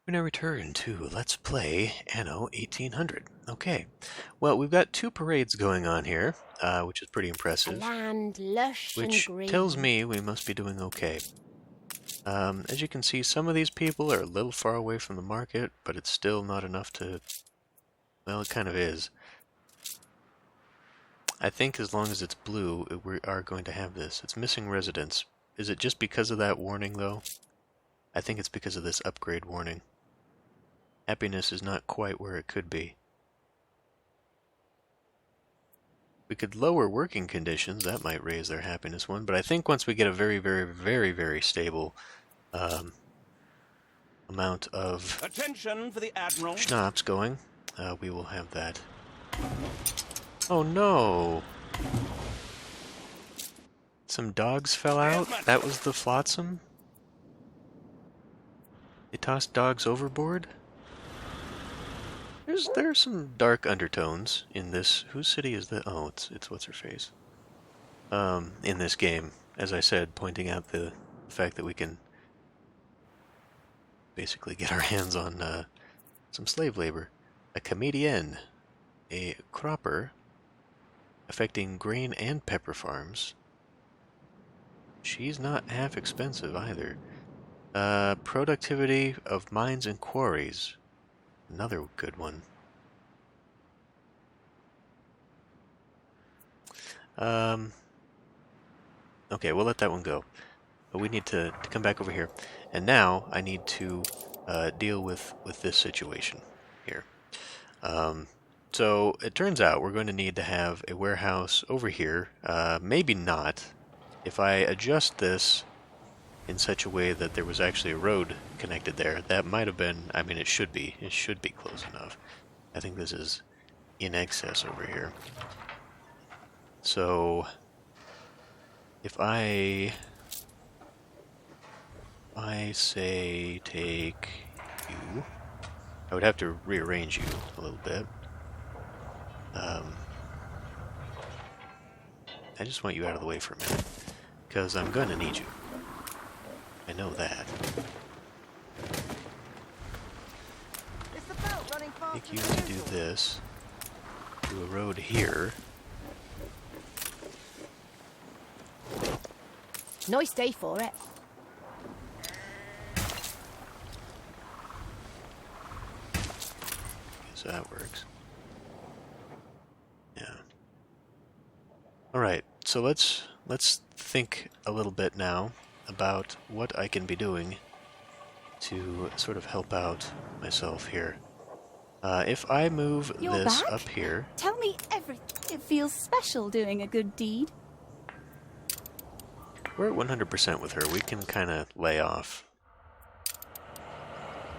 We now return to Let's Play Anno 1800. Okay, well, we've got two parades going on here, which is pretty A impressive, land lush and which green. tells me we must be doing okay. As you can see, some of these people are a little far away from the market, but it's still not enough to... Well, it kind of is. I think as long as it's blue, we are going to have this. It's missing residents. Is it just because of that warning, though? I think it's because of this upgrade warning. Happiness is not quite where it could be. We could lower working conditions, that might raise their happiness one, but I think once we get a very, very, very, very stable amount of Attention for the Admiral. schnapps going, we will have that. Oh no! Some dogs fell out? That was the flotsam? They tossed dogs overboard? There are some dark undertones in this. Whose city is that? Oh, it's what's her face. In this game, as I said, pointing out the fact that we can basically get our hands on some slave labor. A comedienne, a cropper, affecting grain and pepper farms. She's not half expensive either. Productivity of mines and quarries. Another good one. Okay, we'll let that one go. But we need to come back over here. And now I need to deal with this situation here. So it turns out we're going to need to have a warehouse over here. Maybe not. If I adjust this in such a way that there was actually a road connected there, that might have been, I mean, it should be close enough. I think this is in excess over here. So if I say take you, I would have to rearrange you a little bit. I just want you out of the way for a minute, because I'm gonna need you. I know that. Take you to do this. Do a road here. Nice day for it. So that works. Yeah. Alright, so let's think a little bit now about what I can be doing to sort of help out myself here. If I move You're this back? up here... Tell me everything. It feels special doing a good deed. We're at 100% with her. We can kind of lay off.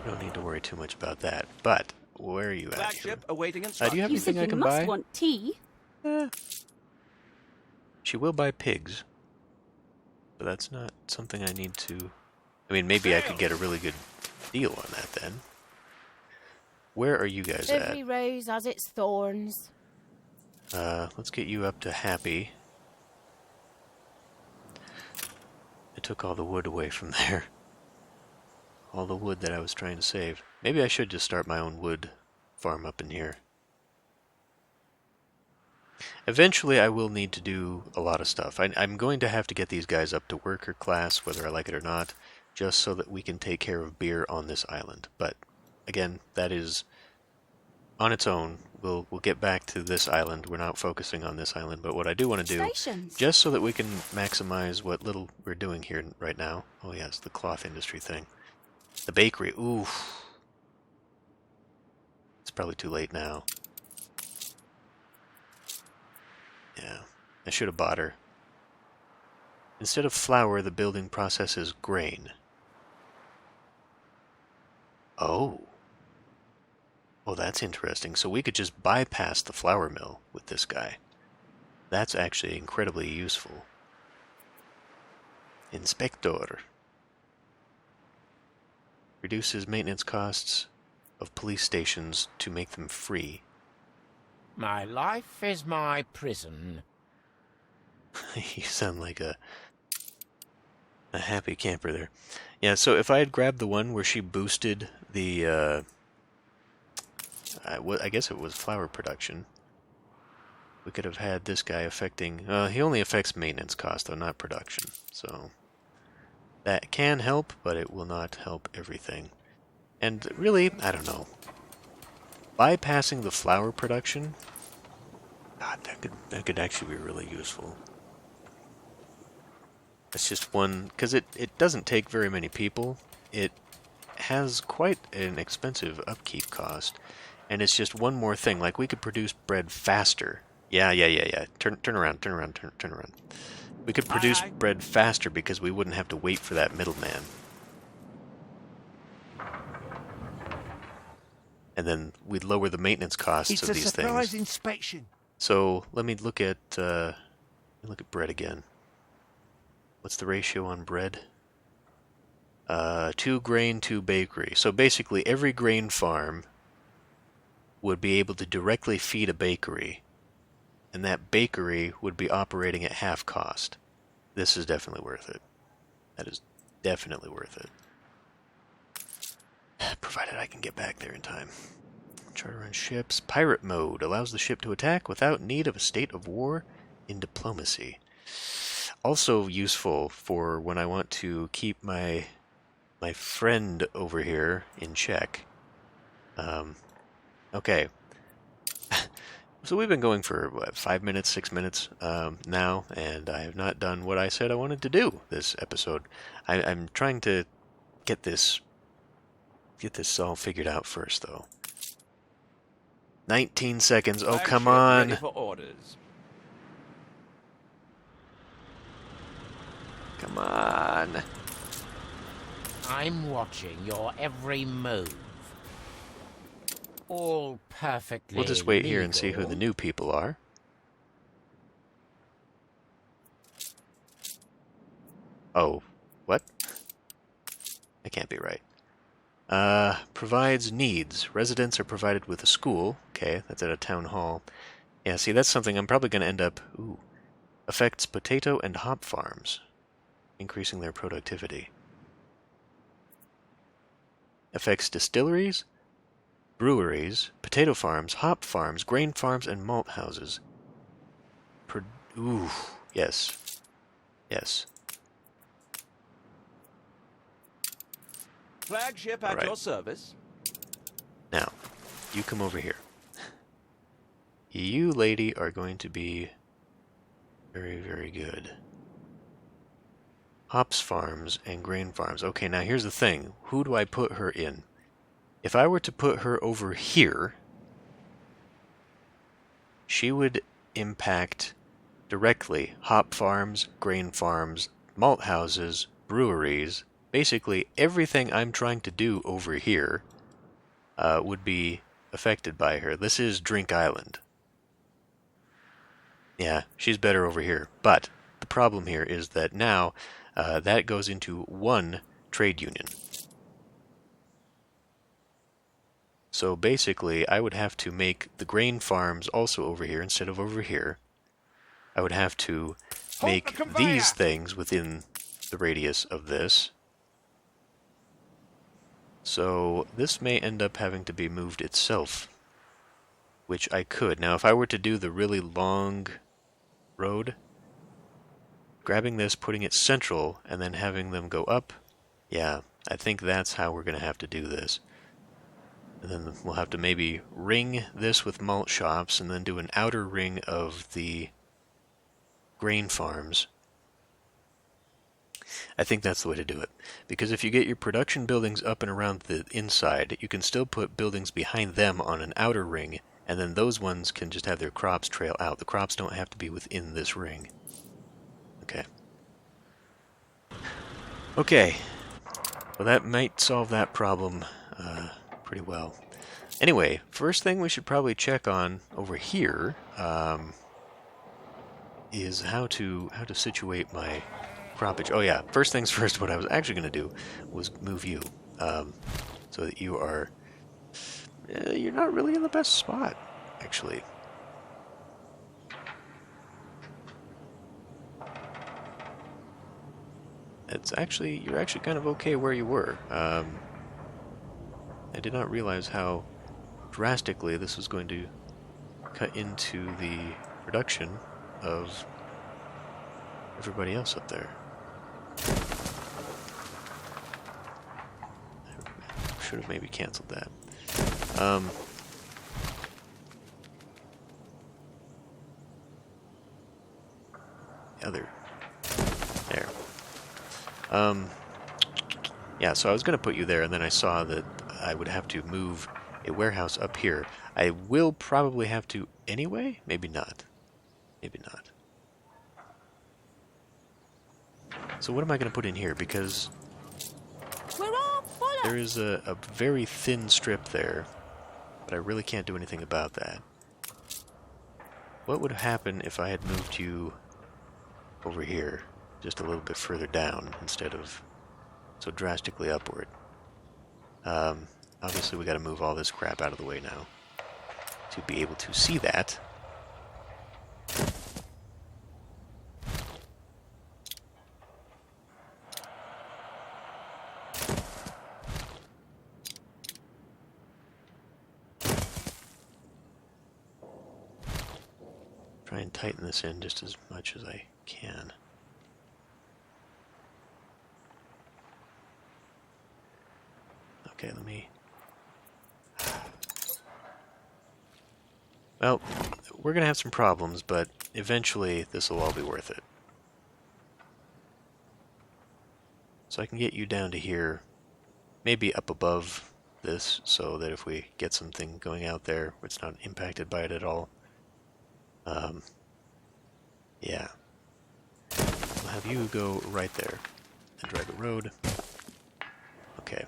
We don't need to worry too much about that. But, where are you at? Flagship awaiting Do instructions. you have You said anything I you can must buy? want tea. She will buy pigs. But that's not something I need to... I mean, maybe I could get a really good deal on that then. Where are you guys at? Every rose has its thorns. Let's get you up to happy. I took all the wood away from there. All the wood that I was trying to save. Maybe I should just start my own wood farm up in here. Eventually I will need to do a lot of stuff. I'm going to have to get these guys up to worker class, whether I like it or not, just so that we can take care of beer on this island. But, again, that is on its own. We'll get back to this island. We're not focusing on this island, but what I do want to do, Stations. just so that we can maximize what little we're doing here right now. Oh yes, the cloth industry thing. The bakery, ooh. It's probably too late now. Yeah, I should have bought her. Instead of flour, the building processes grain. Oh. Oh, that's interesting. So we could just bypass the flour mill with this guy. That's actually incredibly useful. Inspector. Reduces maintenance costs of police stations to make them free. My life is my prison. You sound like a A happy camper there. Yeah, so if I had grabbed the one where she boosted the, I guess it was flower production, we could have had this guy affecting, he only affects maintenance cost, though, not production. So that can help, but it will not help everything. And really, I don't know. Bypassing the flower production, God, that could actually be really useful. It's just one, because it doesn't take very many people. It has quite an expensive upkeep cost, and it's just one more thing. Like, we could produce bread faster. Yeah. Turn around. We could produce bread faster because we wouldn't have to wait for that middleman. And then we'd lower the maintenance costs of these things. It's a surprise inspection. So let me look at bread again. What's the ratio on bread? 2 grain, 2 bakery. So basically every grain farm would be able to directly feed a bakery, and that bakery would be operating at half cost. This is definitely worth it. That is definitely worth it. Provided I can get back there in time. Charter on ships. Pirate mode allows the ship to attack without need of a state of war in diplomacy. Also useful for when I want to keep my friend over here in check. Okay. So we've been going for, what, 5 minutes, 6 minutes now, and I have not done what I said I wanted to do this episode. I'm trying to get this all figured out first, though. 19 seconds. Oh, come on. Ready for orders. Come on. I'm watching your every move. All perfectly We'll just wait here and see who legal. the new people are. Oh, what? That can't be right. Provides needs. Residents are provided with a school. Okay, that's at a town hall. Yeah, see, that's something I'm probably going to end up... Ooh. Affects potato and hop farms, increasing their productivity. Affects distilleries, breweries, potato farms, hop farms, grain farms, and malt houses. Ooh, yes. Yes. Flagship at your service. Now, you come over here. You, lady, are going to be very, very good. Hops farms and grain farms. Okay, now here's the thing. Who do I put her in? If I were to put her over here, she would impact directly hop farms, grain farms, malt houses, breweries. Basically, everything I'm trying to do over here would be affected by her. This is Drink Island. Yeah, she's better over here. But the problem here is that now that goes into one trade union. So basically, I would have to make the grain farms also over here instead of over here. I would have to make these things within the radius of this. So this may end up having to be moved itself, which I could. Now, if I were to do the really long road, grabbing this, putting it central, and then having them go up, yeah, I think that's how we're going to have to do this. And then we'll have to maybe ring this with malt shops, and then do an outer ring of the grain farms. I think that's the way to do it. Because if you get your production buildings up and around the inside, you can still put buildings behind them on an outer ring, and then those ones can just have their crops trail out. The crops don't have to be within this ring. Okay. Okay. Well, that might solve that problem pretty well. Anyway, first thing we should probably check on over here is how to situate my croppage. Oh yeah, first things first, what I was actually going to do was move you so that you are... you're not really in the best spot, actually. you're actually kind of okay where you were. I did not realize how drastically this was going to cut into the production of everybody else up there. I should have maybe canceled that. Other there. Yeah, so I was going to put you there, and then I saw that I would have to move a warehouse up here. I will probably have to anyway. Maybe not. Maybe not. So what am I going to put in here? Because there is a very thin strip there, but I really can't do anything about that. What would happen if I had moved you over here, just a little bit further down instead of so drastically upward? Obviously we got to move all this crap out of the way now to be able to see that. Try and tighten this in just as much as I can. Okay, let me... Well, we're going to have some problems, but eventually this will all be worth it. So I can get you down to here, maybe up above this, so that if we get something going out there, it's not impacted by it at all. Yeah. I'll have you go right there and drag a road. Okay.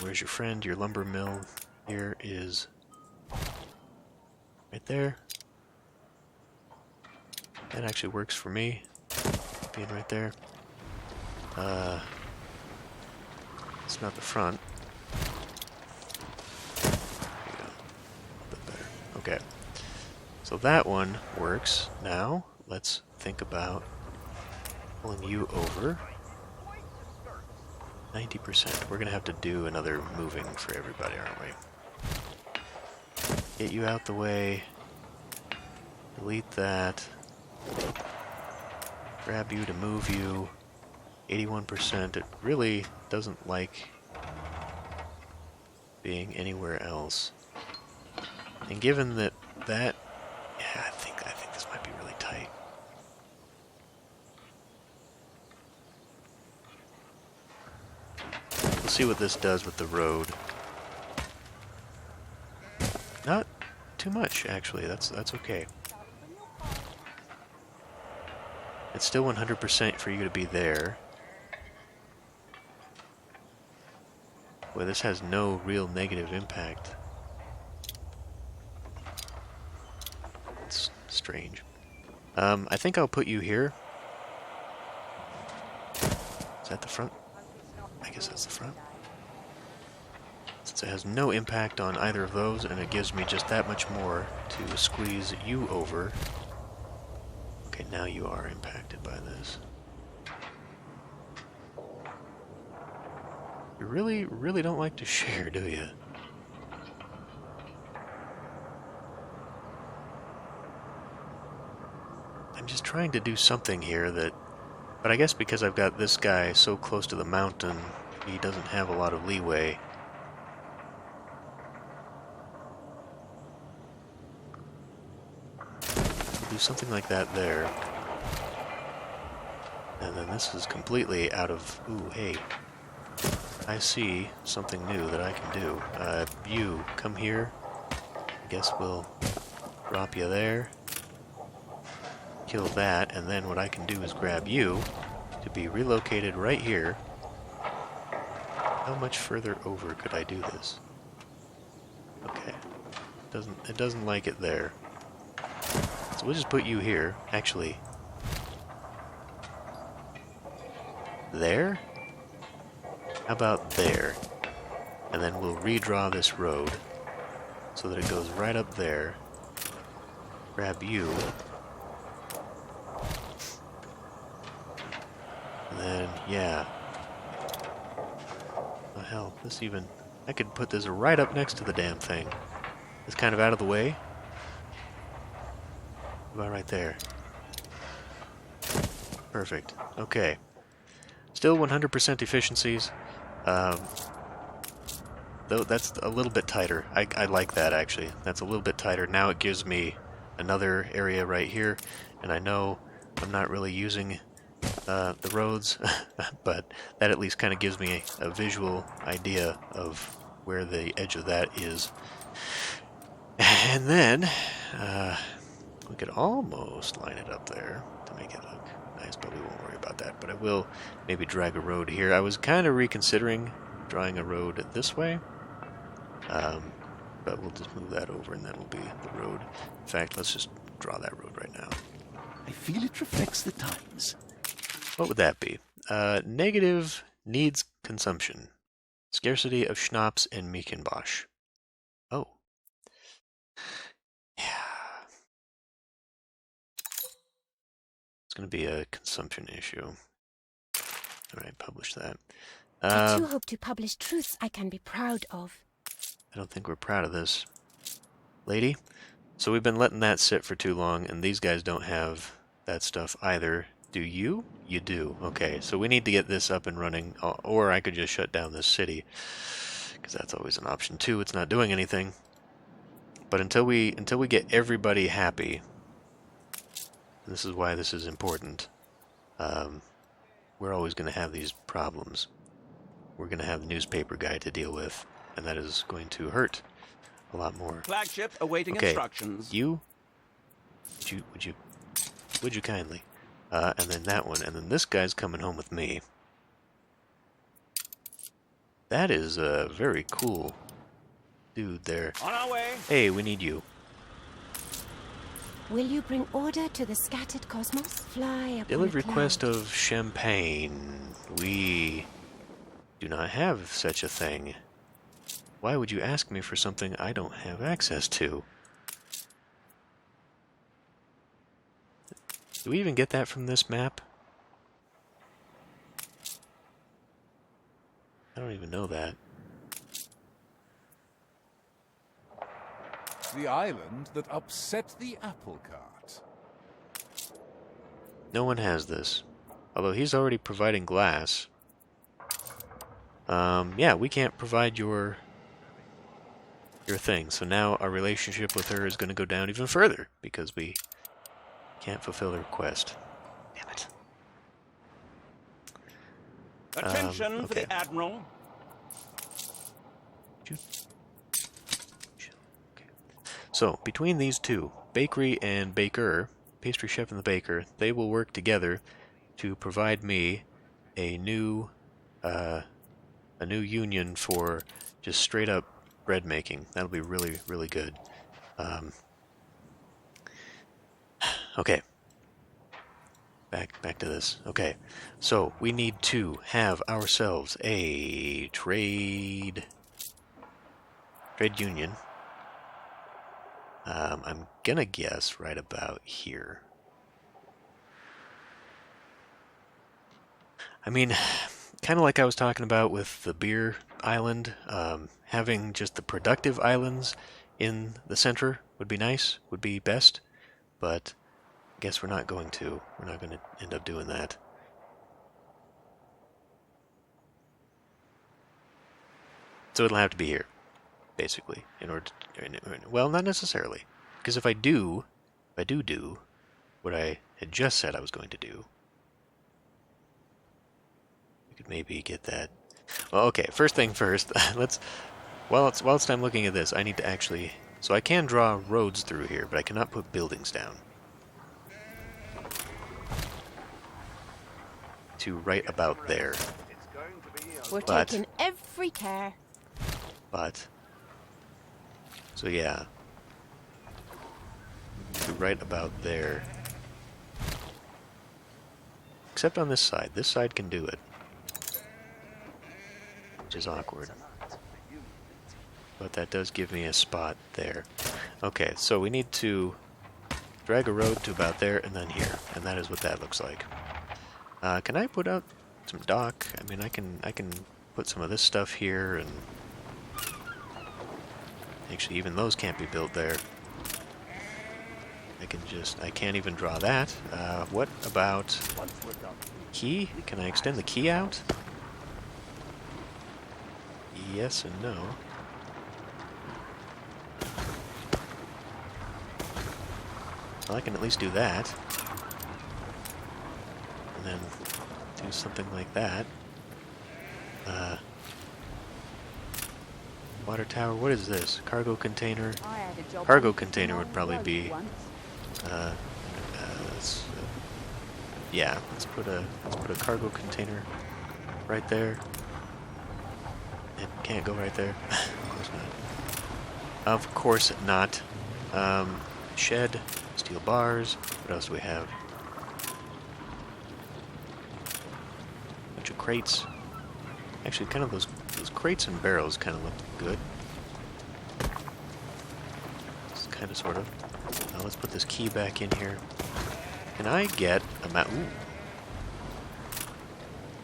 Where's your friend? Your lumber mill here is right there. That actually works for me, being right there. It's not the front. There you go. A bit better. Okay. So that one works. Now, let's think about pulling you over. 90%. We're going to have to do another moving for everybody, aren't we? Get you out the way. Delete that. Grab you to move you. 81%. It really doesn't like being anywhere else. And given that yeah, I think this might be really tight. We'll see what this does with the road. Not too much, actually. That's okay. It's still 100% for you to be there. Boy, this has no real negative impact. It's strange. I think I'll put you here. Is that the front? I guess that's the front. Since it has no impact on either of those, and it gives me just that much more to squeeze you over. Okay, now you are impacted by this. You really don't like to share, do you? I'm just trying to do something here that... But I guess because I've got this guy so close to the mountain, he doesn't have a lot of leeway. Do something like that there. And then this is completely out of... Ooh, hey. I see something new that I can do. You, come here. I guess we'll drop you there. Kill that, and then what I can do is grab you to be relocated right here. How much further over could I do this? Okay. It doesn't like it there. So we'll just put you here. Actually, there? How about there? And then we'll redraw this road so that it goes right up there. Grab you. And then, yeah, hell, this even... I could put this right up next to the damn thing. It's kind of out of the way. About right there. Perfect. Okay. Still 100% efficiencies. Though that's a little bit tighter. I like that, actually. That's a little bit tighter. Now it gives me another area right here, and I know I'm not really using the roads, but that at least kind of gives me a visual idea of where the edge of that is. And then we could almost line it up there to make it look nice, but we won't worry about that. But I will maybe drag a road here. I was kind of reconsidering drawing a road this way. But we'll just move that over and that will be the road. In fact, let's just draw that road right now. I feel it reflects the times. What would that be? Negative needs consumption. Scarcity of schnapps and Miekenbosch. Oh. Yeah. It's going to be a consumption issue. Alright, publish that. I too hope to publish truths I can be proud of. I don't think we're proud of this. Lady? So we've been letting that sit for too long, and these guys don't have that stuff either. Do you? You do. Okay, so we need to get this up and running, or I could just shut down this city, because that's always an option too. It's not doing anything. But until we get everybody happy, this is why this is important, we're always going to have these problems. We're going to have the newspaper guy to deal with, and that is going to hurt a lot more. Flagship awaiting instructions. Would you kindly? And then that one, and then this guy's coming home with me. That is a very cool dude there. On our way. Hey, we need you. Will you bring order to the scattered cosmos? Fly upon Deliver a cloud. request of champagne. We do not have such a thing. Why would you ask me for something I don't have access to? Do we even get that from this map? I don't even know that. The island that upset the apple cart. No one has this. Although he's already providing glass. Yeah, we can't provide your thing. So now our relationship with her is going to go down even further because we can't fulfill the request. Damn it. Attention for okay. the Admiral. So, between these two, bakery and baker, pastry chef and the baker, they will work together to provide me a new union for just straight up bread making. That'll be really, really good. Okay. Back to this. Okay. So, we need to have ourselves a trade union. I'm gonna guess right about here. I mean, kind of like I was talking about with the beer island, having just the productive islands in the center would be nice, would be best, but I guess we're not going to. We're not going to end up doing that. So it'll have to be here, basically, in order to, well, not necessarily, because if I do what I had just said I was going to do, we could maybe get that. Well, okay, first thing first, while it's time looking at this, I need to actually, so I can draw roads through here, but I cannot put buildings down. To right about there. We're taking every care. But, so yeah, to right about there. Except on this side. This side can do it. Which is awkward. But that does give me a spot there. Okay, so we need to drag a road to about there and then here. And that is what that looks like. Can I put out some dock? I mean, I can put some of this stuff here, and actually even those can't be built there. I can't even draw that. What about key? Can I extend the key out? Yes and no. Well, I can at least do that. And then do something like that. Water tower, what is this? Cargo container? Cargo container would probably be... yeah, let's put a cargo container right there. It can't go right there. Of course not. Of course not. Shed, steel bars. What else do we have? Bunch of crates. Actually, kind of those crates and barrels kind of look good. It's kind of, sort of. Now let's put this key back in here. Can I get a map? Ooh.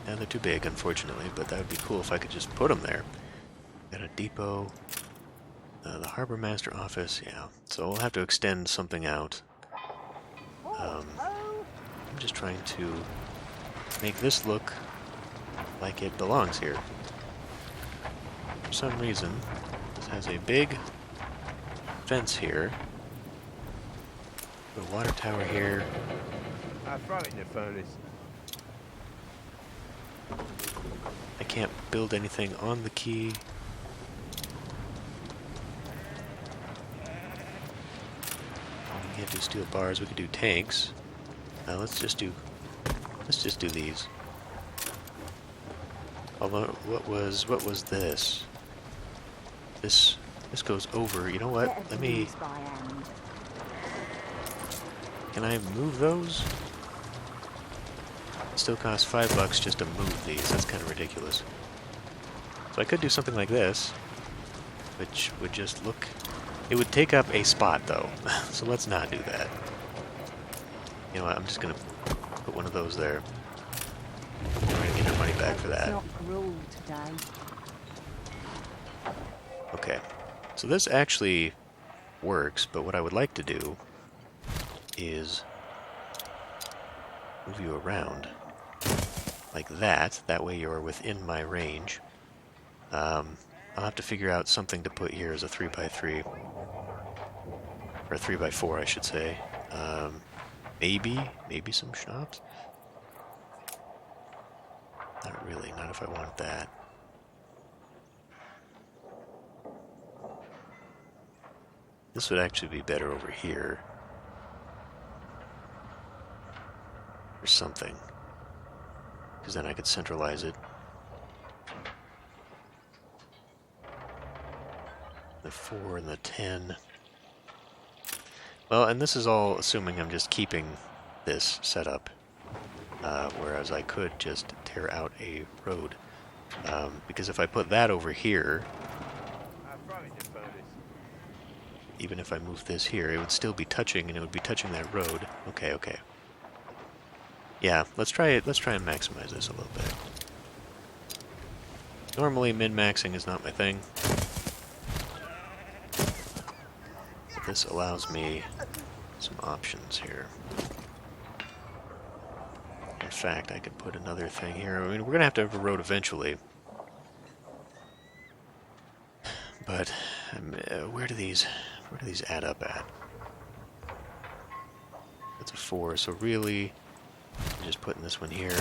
Yeah, they're too big, unfortunately, but that would be cool if I could just put them there. Got a depot. The Harbor Master office, yeah. So we'll have to extend something out. I'm just trying to make this look like it belongs here. For some reason, this has a big fence here. Put a water tower here. I throw it in the furnace. I can't build anything on the key. We can't do steel bars. We could do tanks. Let's just do these. Although, what was this? This goes over. You know what? Let me. Can I move those? It still costs $5 just to move these. That's kind of ridiculous. So I could do something like this, which would just look... It would take up a spot, though. So let's not do that. You know what? I'm just going to put one of those there. I'm going to get our money back for that. Okay. So this actually works, but what I would like to do is move you around like that. That way you're within my range. I'll have to figure out something to put here as a 3x3. Or a 3x4, I should say. Maybe some shops? Not really, not if I want that. This would actually be better over here. Or something. Because then I could centralize it. The 4 and the 10. Well, and this is all assuming I'm just keeping this set up. Whereas I could just tear out a road. Because if I put that over here, even if I move this here, it would still be touching, and it would be touching that road. Okay. Yeah, let's try it. Let's try and maximize this a little bit. Normally, min-maxing is not my thing. But this allows me some options here. In fact, I could put another thing here. I mean, we're gonna have to have a road eventually. But where do these add up at? That's a 4. So really, I'm just putting this one here.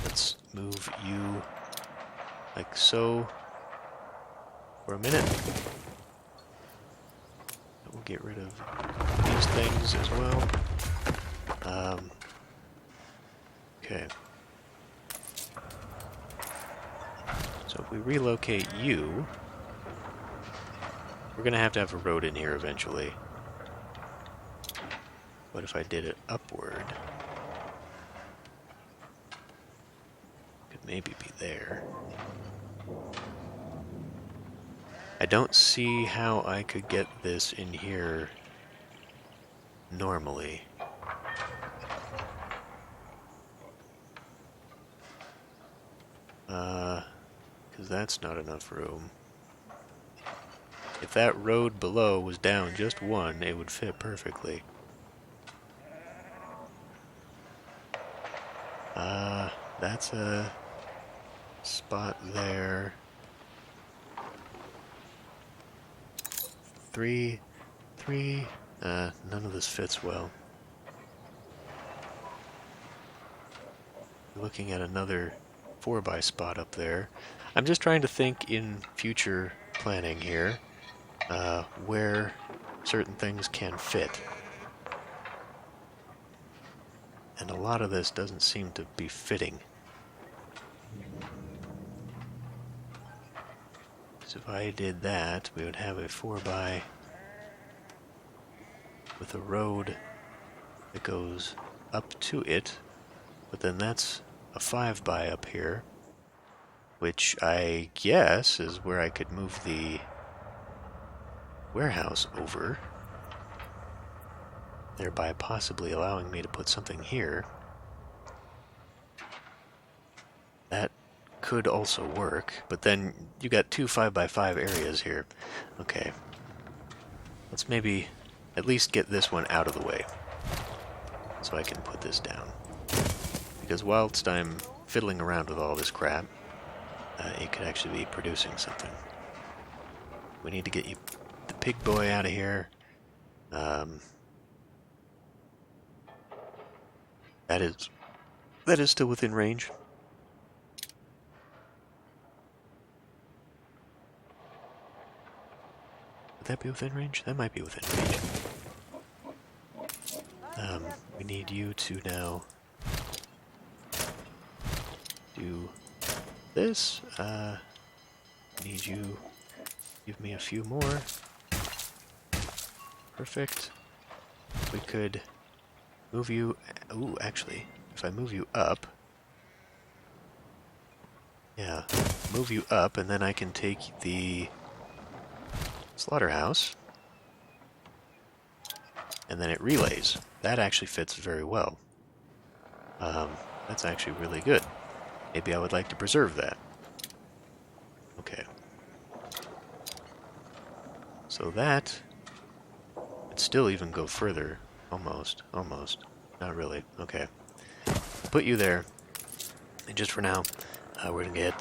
Let's move you like so for a minute. We'll get rid of these things as well. Okay. So if we relocate you, we're going to have a road in here eventually. What if I did it upward? Could maybe be there. I don't see how I could get this in here normally. because that's not enough room. If that road below was down just one, it would fit perfectly. That's a spot there. Three. None of this fits well. Looking at another 4x spot up there. I'm just trying to think in future planning here where certain things can fit. And a lot of this doesn't seem to be fitting. So if I did that, we would have a 4x with a road that goes up to it, but then that's a 5x up here, which I guess is where I could move the warehouse over, thereby possibly allowing me to put something here. That could also work, but then you got two 5x5 areas here. Okay. Let's maybe at least get this one out of the way so I can put this down. Because whilst I'm fiddling around with all this crap, it could actually be producing something. We need to get you, the pig boy, out of here. That is still within range. Would that be within range? That might be within range. We need you to now do this. Need you give me a few more. Perfect. We could move you. Ooh, actually, if I move you up. Yeah, move you up, and then I can take the slaughterhouse, and then it relays. That actually fits very well. That's actually really good. Maybe I would like to preserve that. Okay. So that would still even go further. Almost. Not really. Okay. Put you there. And just for now, we're gonna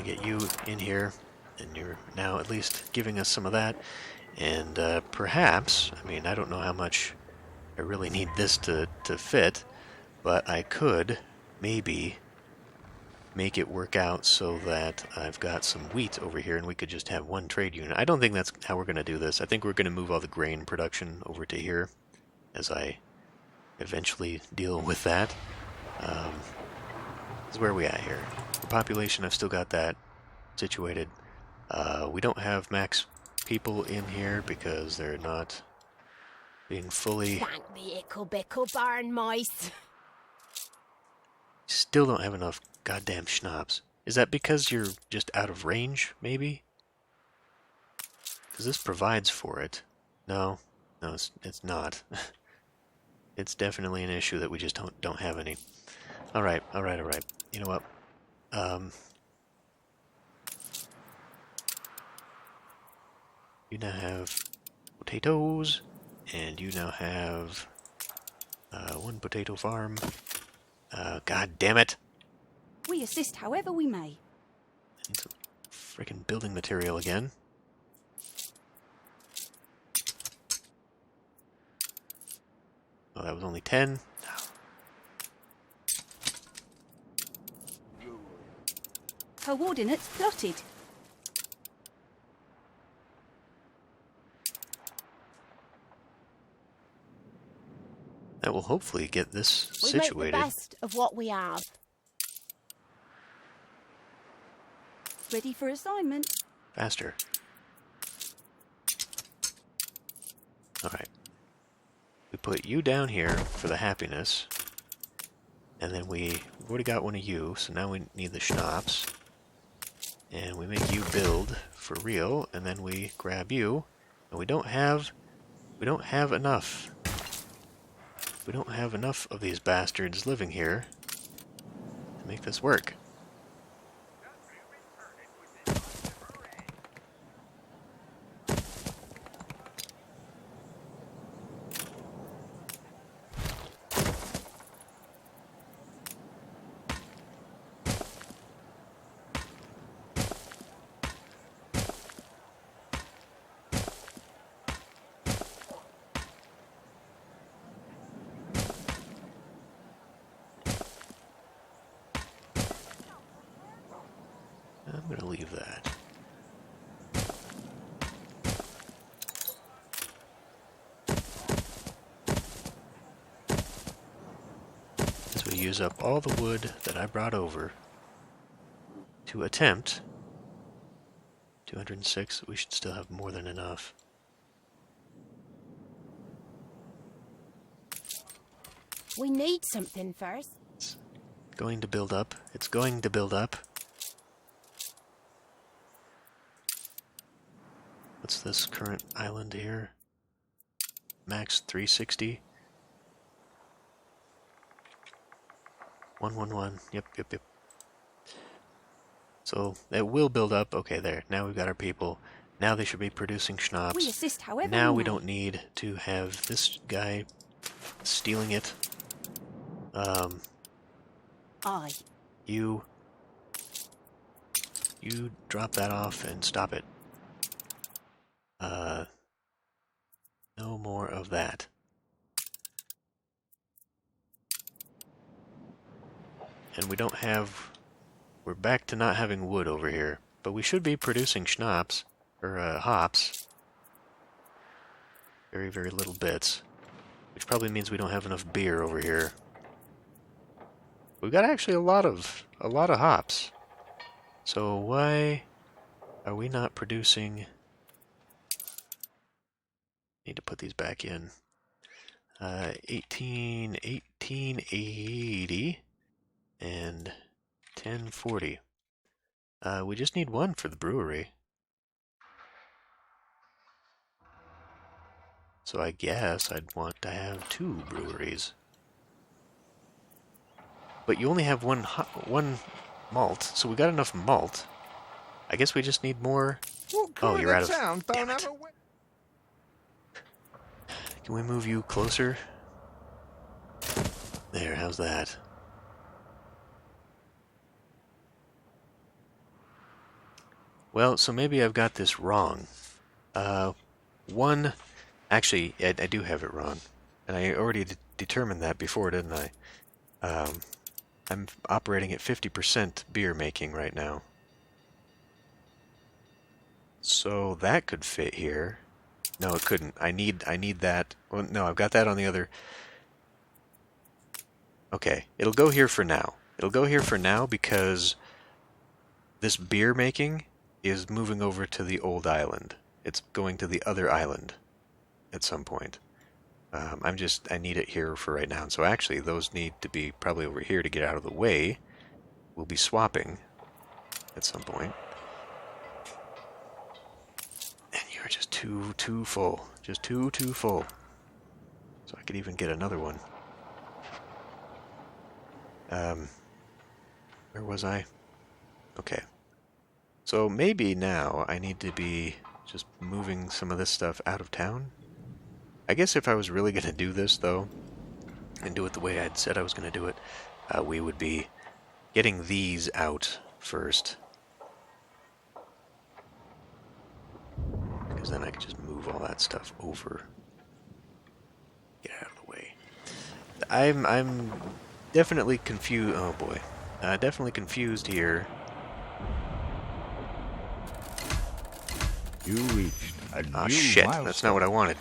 get you in here. And you're now at least giving us some of that. And perhaps, I mean, I don't know how much I really need this to fit, but I could maybe make it work out so that I've got some wheat over here and we could just have one trade unit. I don't think that's how we're going to do this. I think we're going to move all the grain production over to here as I eventually deal with that. This is where we at here. For population, I've still got that situated. We don't have max people in here because they're not being fully... Thank the ickle-bickle barn mice. Still don't have enough goddamn schnapps. Is that because you're just out of range, maybe? Because this provides for it. No, it's not. It's definitely an issue that we just don't have any. Alright. You know what? You now have potatoes, and you now have one potato farm. God damn it! We assist however we may. I need some frickin' building material again. Oh, that was only 10? Coordinates plotted. That will hopefully get this We make the situated. best of what we have. Ready for assignment. Faster. Alright. We put you down here for the happiness. And then we've already got one of you, so now we need the schnapps. And we make you build for real, and then we grab you. And we don't have enough. We don't have enough of these bastards living here to make this work. I'm going to leave that. As we use up all the wood that I brought over to attempt 206, we should still have more than enough. We need something first. It's going to build up. It's going to build up. What's this current island here? Max 360. 111. Yep. So it will build up. Okay, there. Now we've got our people. Now they should be producing schnapps. We assist however Now we we may. don't need to have this guy stealing it. Aye. You drop that off and stop it. No more of that. And we don't have... We're back to not having wood over here. But we should be producing schnapps, or hops. Very, very little bits. Which probably means we don't have enough beer over here. We've got actually a lot of hops. So why are we not producing... Need to put these back in. 1880 and 1040. We just need one for the brewery. So I guess I'd want to have 2 breweries. But you only have one malt, so we got enough malt. I guess we just need more. Oh, you're out of... Damn it. Can we move you closer? There, how's that? Well, so maybe I've got this wrong. Actually, I do have it wrong. And I already determined that before, didn't I? I'm operating at 50% beer making right now. So that could fit here. No, it couldn't. I need that. Well, no, I've got that on the other. Okay, it'll go here for now. It'll go here for now because this beer making is moving over to the old island. It's going to the other island at some point. I need it here for right now. And so actually, those need to be probably over here to get out of the way. We'll be swapping at some point. And you're just too full. Just too full. So I could even get another one. Where was I? Okay. So maybe now I need to be just moving some of this stuff out of town. I guess if I was really going to do this, though, and do it the way I'd said I was going to do it, we would be getting these out first. Because then I could just move all that stuff over. Get out of the way. I'm definitely confused. Oh boy. Definitely confused here. You reached a Ah, new shit. milestone. That's not what I wanted.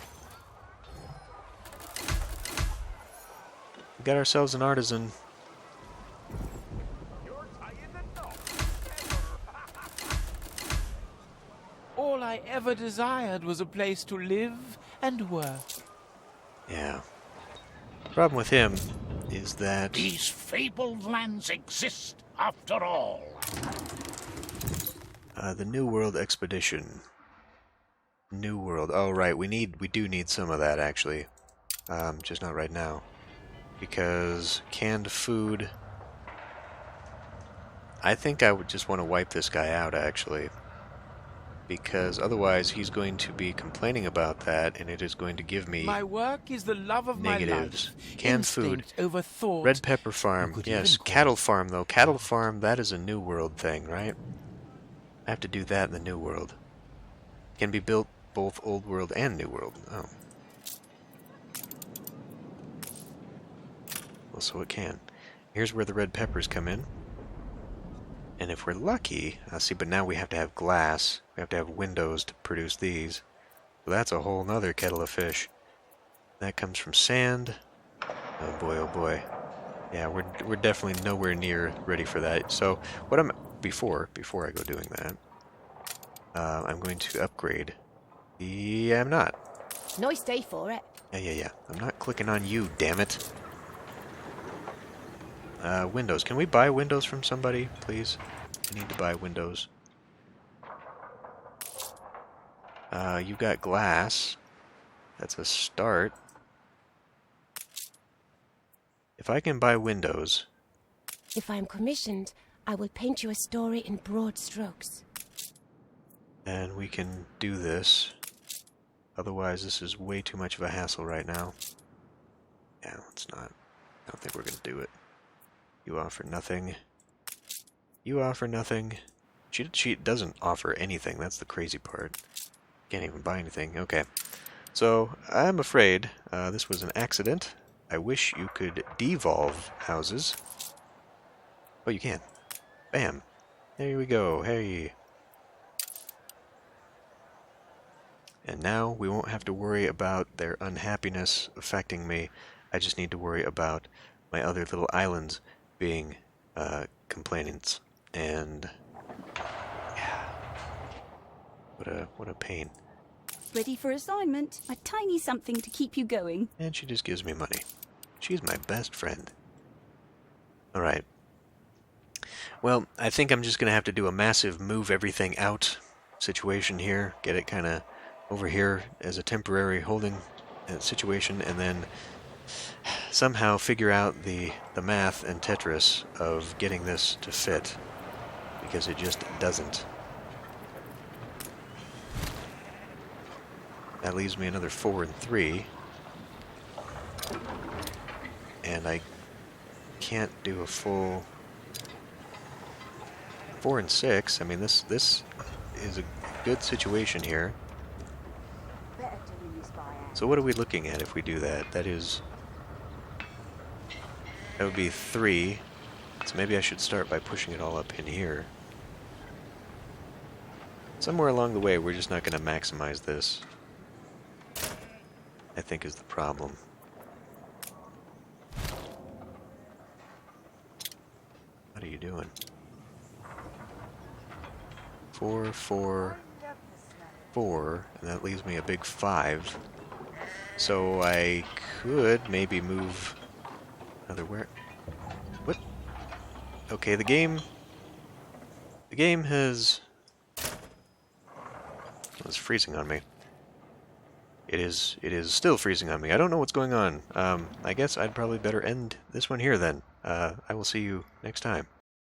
We got ourselves an artisan. All I ever desired was a place to live and work. Yeah. The problem with him is that... These fabled lands exist after all. the New World Expedition. New World. Oh, right. We do need some of that, actually. Just not right now. Because canned food... I think I would just want to wipe this guy out, actually. Because otherwise he's going to be complaining about that, and it is going to give me My work is the love of negatives. my life. Canned food. Instinct over thought. Red Pepper Farm. could Yes, even call Cattle it- Farm, though. Cattle Farm, that is a New World thing, right? I have to do that in the New World. Can be built both Old World and New World. Oh. Well, so it can. Here's where the red peppers come in. And if we're lucky, see, but now we have to have glass. We have to have windows to produce these. So that's a whole nother kettle of fish. That comes from sand. Oh boy, oh boy. Yeah, we're definitely nowhere near ready for that. So what I'm before I go doing that, I'm going to upgrade. Yeah, I'm not. Nice day for it. Yeah. I'm not clicking on you, damn it. Windows. Can we buy windows from somebody, please? I need to buy windows. You've got glass. That's a start. If I can buy windows... If I am commissioned, I will paint you a story in broad strokes. And we can do this. Otherwise, this is way too much of a hassle right now. Yeah, it's not. I don't think we're going to do it. You offer nothing. You offer nothing. She doesn't offer anything. That's the crazy part. Can't even buy anything. Okay. So, I'm afraid this was an accident. I wish you could devolve houses. Oh, you can. Bam. There we go. Hey. And now we won't have to worry about their unhappiness affecting me. I just need to worry about my other little islands being complainants. And yeah, what a pain. Ready for assignment. A tiny something to keep you going. And she just gives me money. She's my best friend. All right. Well, I think I'm just gonna have to do a massive move everything out situation here. Get it kind of over here as a temporary holding situation, and then somehow figure out the math and Tetris of getting this to fit, because it just doesn't. That leaves me another 4 and 3, and I can't do a full 4 and 6. I mean, this is a good situation here. So what are we looking at if we do that? That would be 3. So maybe I should start by pushing it all up in here. Somewhere along the way, we're just not going to maximize this, I think, is the problem. What are you doing? 4, 4, 4, and that leaves me a big 5. So I could maybe move another where? What? Okay, the game has... It's freezing on me. It is still freezing on me. I don't know what's going on. I guess I'd probably better end this one here then. I will see you next time.